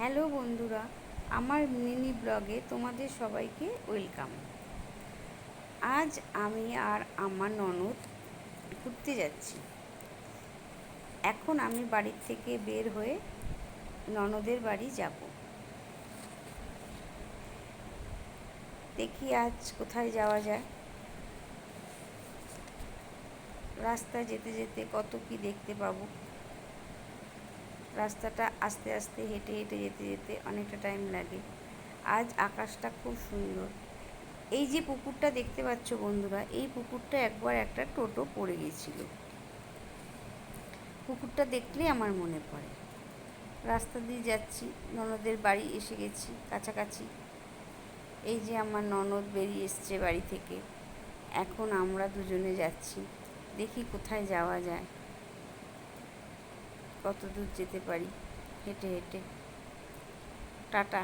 Hello বন্ধুরা, আমার mini ব্লগে তোমাদের সবাইকে ওয়েলকাম। আজ আমি আর আমার ননদ ঘুরতে যাচ্ছি। এখন আমি বাড়ির থেকে বের হয়ে ননদের বাড়ি যাব। দেখি আজ কোথায় যাওয়া যায়। রাস্তায় যেতে যেতে কত কি দেখতে পাবো। রাস্তাটা আস্তে আস্তে হেঁটে হেঁটে যেতে যেতে অনেকটা টাইম লাগে। আজ আকাশটা খুব সুন্দর। এই যে পুকুরটা দেখতে পাচ্ছ বন্ধুরা, এই পুকুরটা একবার একটা টোটো পড়ে গেছিল। পুকুরটা দেখলেই আমার মনে পড়ে। রাস্তা দিয়ে যাচ্ছি, ননদের বাড়ি এসে গেছি কাছাকাছি। এই যে আমার ননদ বেরিয়ে এসছে বাড়ি থেকে। এখন আমরা দুজনে যাচ্ছি। দেখি কোথায় যাওয়া যায়, কত দূর যেতে পারি হেঁটে হেঁটে। টাটা।